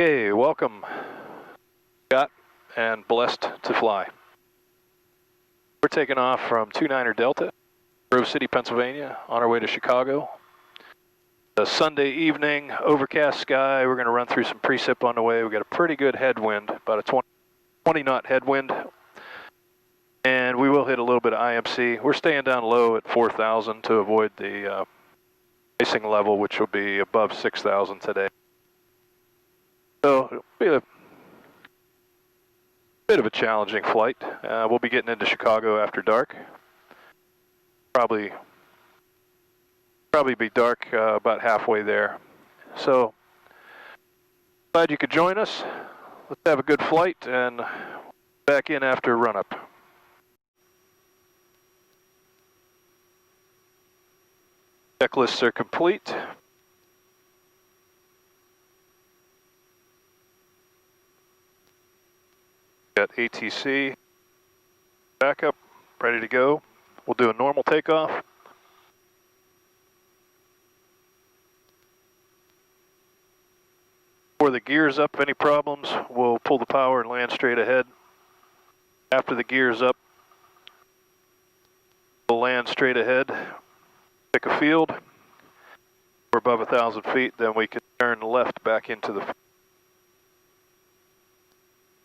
Okay, welcome, Scott, and blessed to fly. We're taking off from 29er Delta, Grove City, Pennsylvania, on our way to Chicago. A Sunday evening, overcast sky. We're going to run through some precip on the way. We've got a pretty good headwind, about a 20 knot headwind. And we will hit a little bit of IMC. We're staying down low at 4,000 to avoid the icing level, which will be above 6,000 today. So it'll be a bit of a challenging flight. We'll be getting into Chicago after dark. Probably be dark about halfway there. So glad you could join us. Let's have a good flight and back in after run up. Checklists are complete. Got ATC backup ready to go. We'll do a normal takeoff. Before the gear's up, any problems, we'll pull the power and land straight ahead. After the gear's up, we'll land straight ahead, pick a field. We're above 1,000 feet, then we can turn left back into the...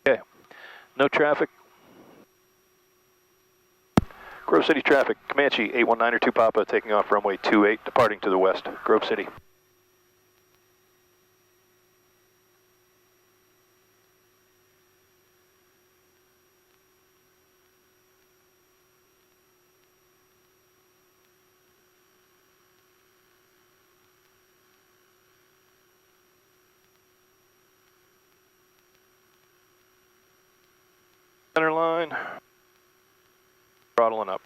Okay, no traffic. Grove City traffic, Comanche 819er 2 Papa, taking off runway 28, departing to the west, Grove City. Center line, throttling up.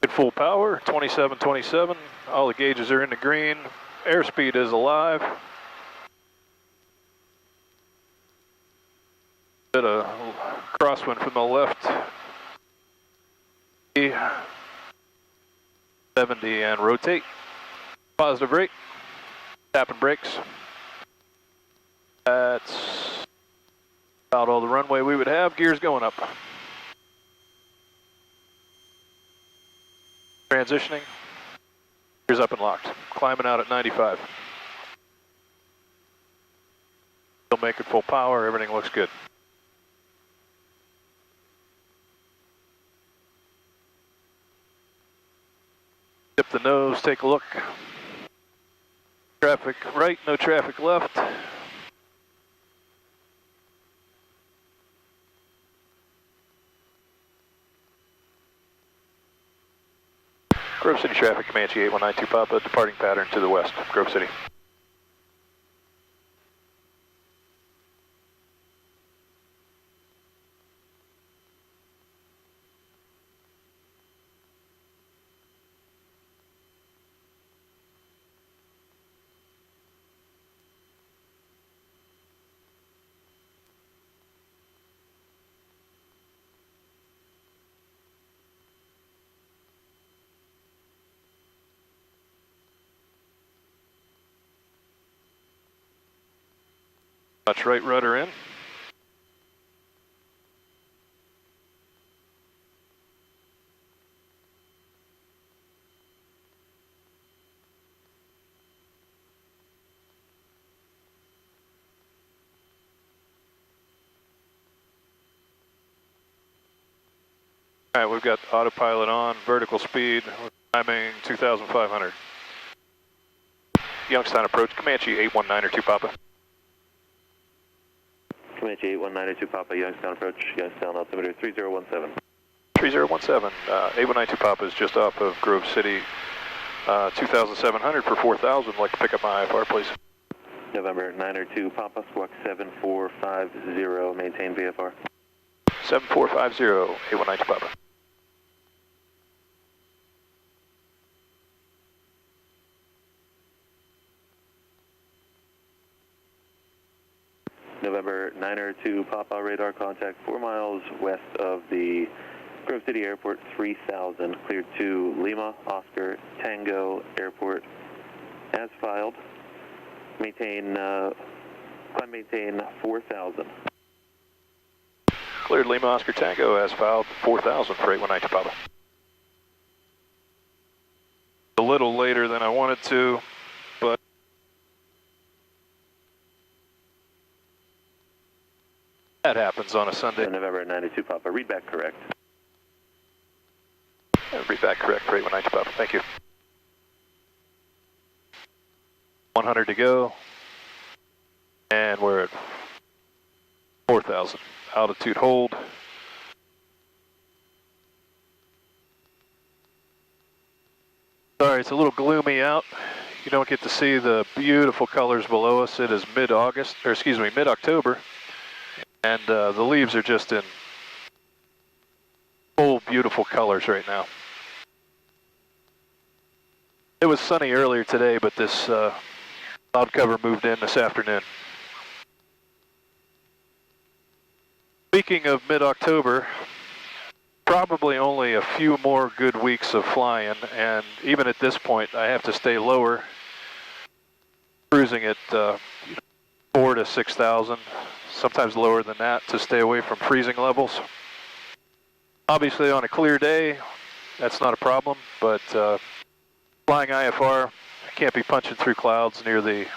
At full power, 2727, all the gauges are in the green, airspeed is alive. Bit of crosswind from the left. 70 and rotate. Positive rate. Tapping brakes. That's about all the runway we would have. Gears going up. Transitioning. Gears up and locked. Climbing out at 95. Still making full power. Everything looks good. Dip the nose. Take a look. Traffic right, no traffic left. Grove City traffic, Comanche 8192 Papa, departing pattern to the west, Grove City. Watch right rudder in. All right, we've got autopilot on, vertical speed, timing 2,500. Youngstown approach, Comanche 819er 2 Papa. Comanche 8192 Papa, Youngstown approach, Youngstown altimeter 3017. 3017, 8192 Papa is just off of Grove City, 2,700 for 4,000. Like to pick up my IFR, please. November 902 Papa, squawk 7450, maintain VFR. 7450, 8192 Papa. November 902 Papa, radar contact 4 miles west of the Grove City Airport 3000, cleared to Lima, Oscar, Tango Airport, as filed. Climb maintain 4000. Cleared Lima Oscar Tango as filed, 4000 for 819 Papa. A little later than I wanted to, but that happens on a Sunday. November 92 Papa, read back correct. Read back correct for 819 Papa, thank you. 100 to go, and we're at 4000. Altitude hold. Sorry, it's a little gloomy out. You don't get to see the beautiful colors below us. It is mid-October, and the leaves are just in full beautiful colors right now. It was sunny earlier today, but this cloud cover moved in this afternoon. Speaking of mid-October, probably only a few more good weeks of flying, and even at this point I have to stay lower, cruising at 4 to 6,000, sometimes lower than that, to stay away from freezing levels. Obviously on a clear day that's not a problem, but flying IFR, I can't be punching through clouds near the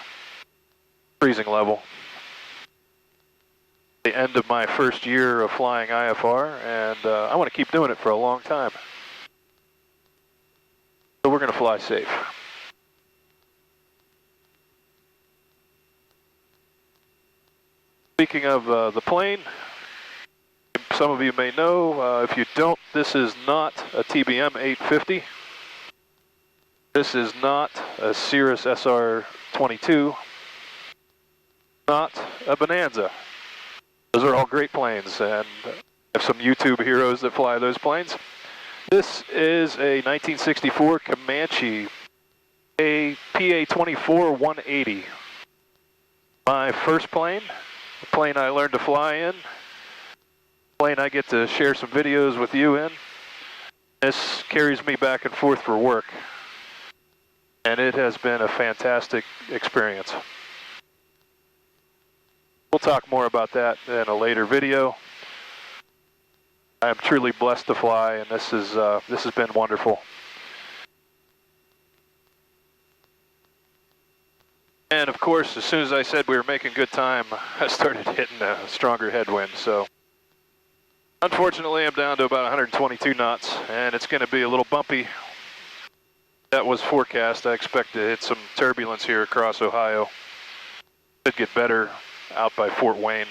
freezing level. The end of my first year of flying IFR, and I want to keep doing it for a long time. So we're going to fly safe. Speaking of the plane, some of you may know, if you don't, this is not a TBM 850. This is not a Cirrus SR-22, not a Bonanza. Those are all great planes, and I have some YouTube heroes that fly those planes. This is a 1964 Comanche, a PA-24-180. My first plane, the plane I learned to fly in, the plane I get to share some videos with you in. This carries me back and forth for work, and it has been a fantastic experience. We'll talk more about that in a later video. I am truly blessed to fly, and this has been wonderful. And of course, as soon as I said we were making good time, I started hitting a stronger headwind. So unfortunately, I'm down to about 122 knots, and it's going to be a little bumpy. That was forecast. I expect to hit some turbulence here across Ohio. Could get better out by Fort Wayne.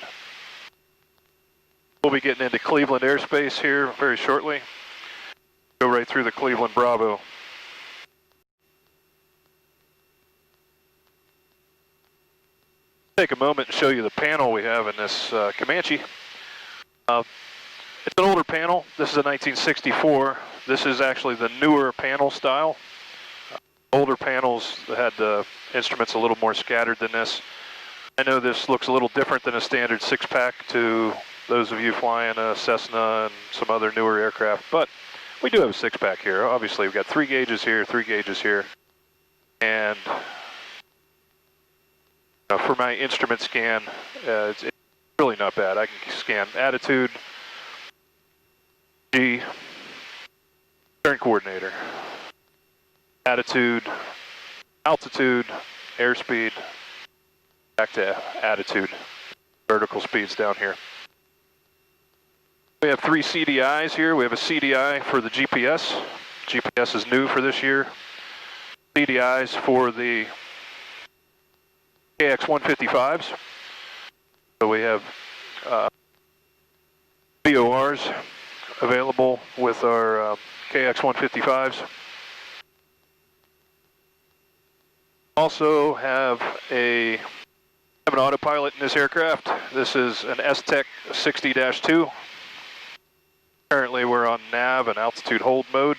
We'll be getting into Cleveland airspace here very shortly. Go right through the Cleveland Bravo. Take a moment and show you the panel we have in this Comanche. It's an older panel. This is a 1964. This is actually the newer panel style. Older panels had the instruments a little more scattered than this. I know this looks a little different than a standard six-pack to those of you flying a Cessna and some other newer aircraft, but we do have a six-pack here. Obviously, we've got 3 gauges here, 3 gauges here, and for my instrument scan, it's really not bad. I can scan attitude, G, turn coordinator, attitude, altitude, airspeed, back to attitude, vertical speeds down here. We have 3 CDIs here. We have a CDI for the GPS. GPS is new for this year. CDIs for the KX-155s. So we have VORs available with our KX-155s. Also have an autopilot in this aircraft. This is an S-Tech 60-2. Currently we're on nav and altitude hold mode.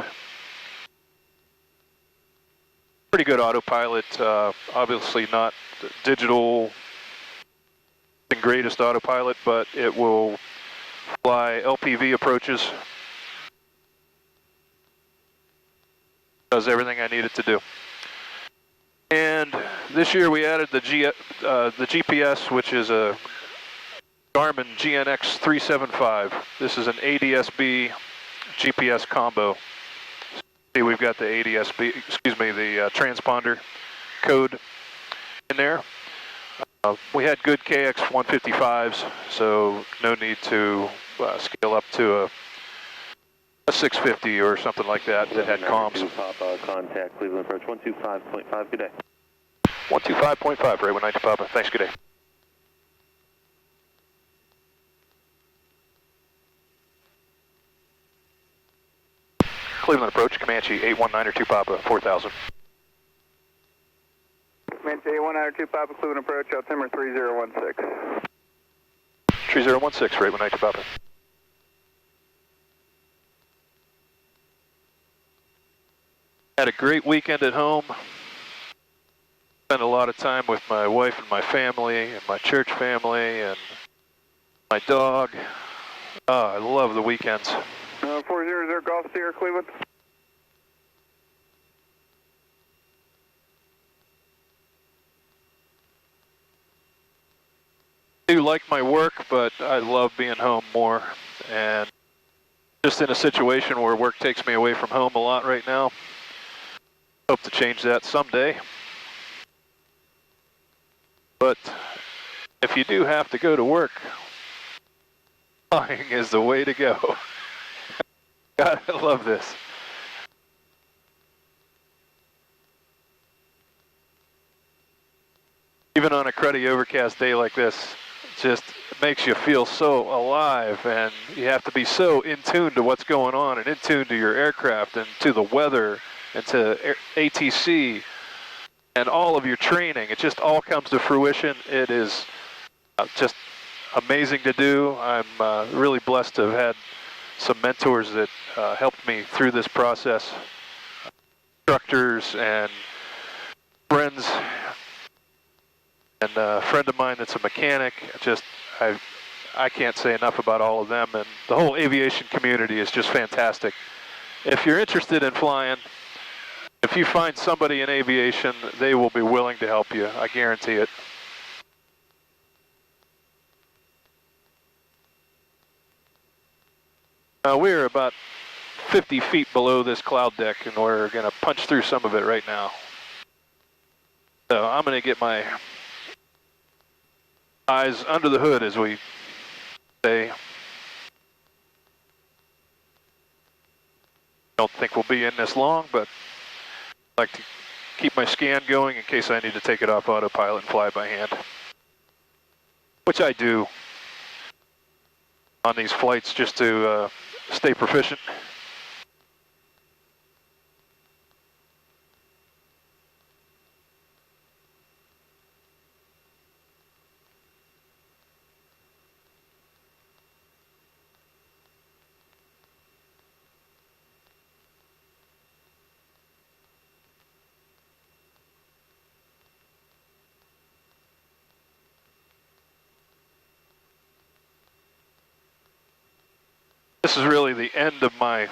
Pretty good autopilot, obviously not digital the greatest autopilot, but it will fly LPV approaches Does everything I need it to do. And this year we added the GPS, which is a Garmin GNX 375. This is an ADS-B GPS combo. See, we've got the ADS-B, the transponder code in there. We had good KX 155s, so no need to scale up to a 650 or something like that that had comms. Papa, contact Cleveland approach 125.5, good day. 125.5, right, 190 Papa, thanks, good day. Cleveland approach, Comanche 819 Papa, 4000. Comanche 819 Papa, Cleveland approach, altimeter 3016. 3016, right, 190 Papa. Had a great weekend at home. Spent a lot of time with my wife and my family and my church family and my dog. Oh, I love the weekends. 400 Golf Sierra, Cleveland. I do like my work, but I love being home more. And just in a situation where work takes me away from home a lot right now. Hope to change that someday. But if you do have to go to work, flying is the way to go. God, I love this. Even on a cruddy overcast day like this, it just makes you feel so alive, and you have to be so in tune to what's going on and in tune to your aircraft and to the weather and to ATC and all of your training. It just all comes to fruition. It is just amazing to do. I'm really blessed to have had some mentors that helped me through this process, instructors and friends, and a friend of mine that's a mechanic. I can't say enough about all of them, and the whole aviation community is just fantastic. If you're interested in flying, if you find somebody in aviation, they will be willing to help you. I guarantee it. We're about 50 feet below this cloud deck, and we're going to punch through some of it right now. So I'm going to get my eyes under the hood, as we say. Don't think we'll be in this long, but I'd like to keep my scan going in case I need to take it off autopilot and fly by hand, which I do on these flights just to stay proficient. This is really the end of my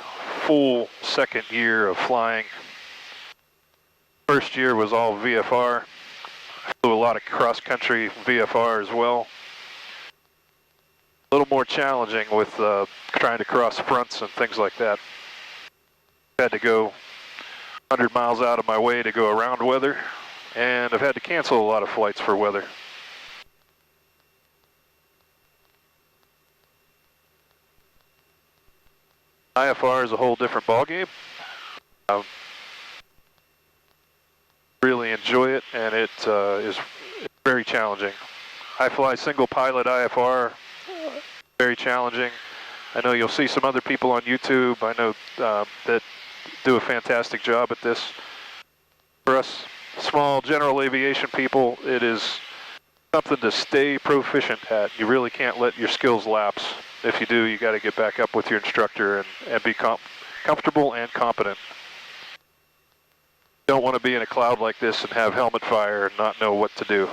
full second year of flying. First year was all VFR. I flew a lot of cross-country VFR as well. A little more challenging with trying to cross fronts and things like that. Had to go 100 miles out of my way to go around weather, and I've had to cancel a lot of flights for weather. IFR is a whole different ballgame. Really enjoy it, and it is very challenging. I fly single pilot IFR, very challenging. I know you'll see some other people on YouTube. I know that do a fantastic job at this. For us small general aviation people, it is something to stay proficient at. You really can't let your skills lapse. If you do, you got to get back up with your instructor and be comfortable and competent. You don't want to be in a cloud like this and have helmet fire and not know what to do.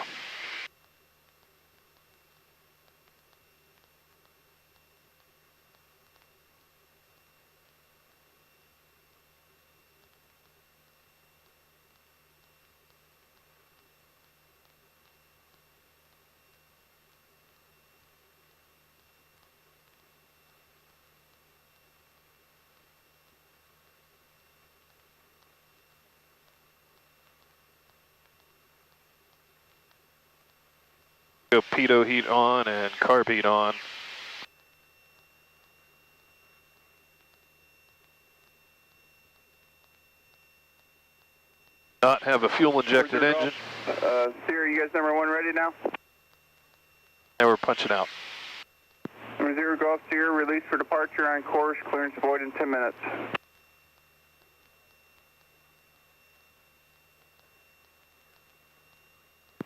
Go pitot heat on and carb heat on. Not have a fuel injected engine. Sierra, you guys number 1 ready now? And we're punching out. Number 0 Golf Sierra, release for departure on course, clearance void in 10 minutes.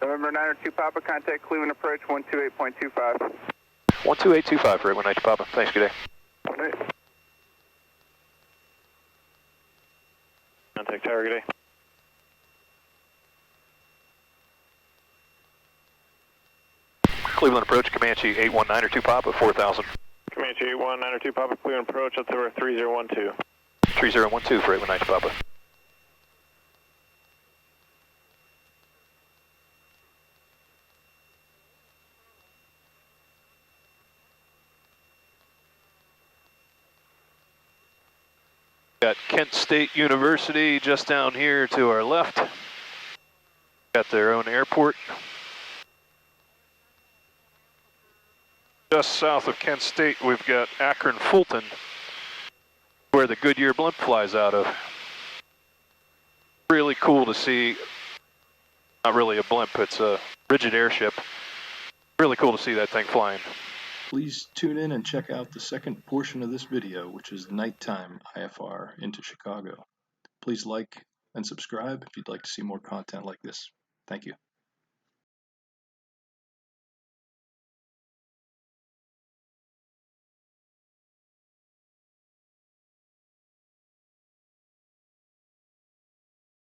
November 902 Papa, contact Cleveland approach 128.25. 12825 for 819 Papa. Thanks, good day. Okay. Contact tower, good day. Cleveland approach, Comanche 8192 Papa, 4000. Comanche 8192 Papa, Cleveland approach, that's over 3012. 3012 for 819 Papa. Got Kent State University just down here to our left. Got their own airport. Just south of Kent State, we've got Akron Fulton, where the Goodyear blimp flies out of. Really cool to see. Not really a blimp, it's a rigid airship. Really cool to see that thing flying. Please tune in and check out the second portion of this video, which is nighttime IFR into Chicago. Please like and subscribe if you'd like to see more content like this. Thank you.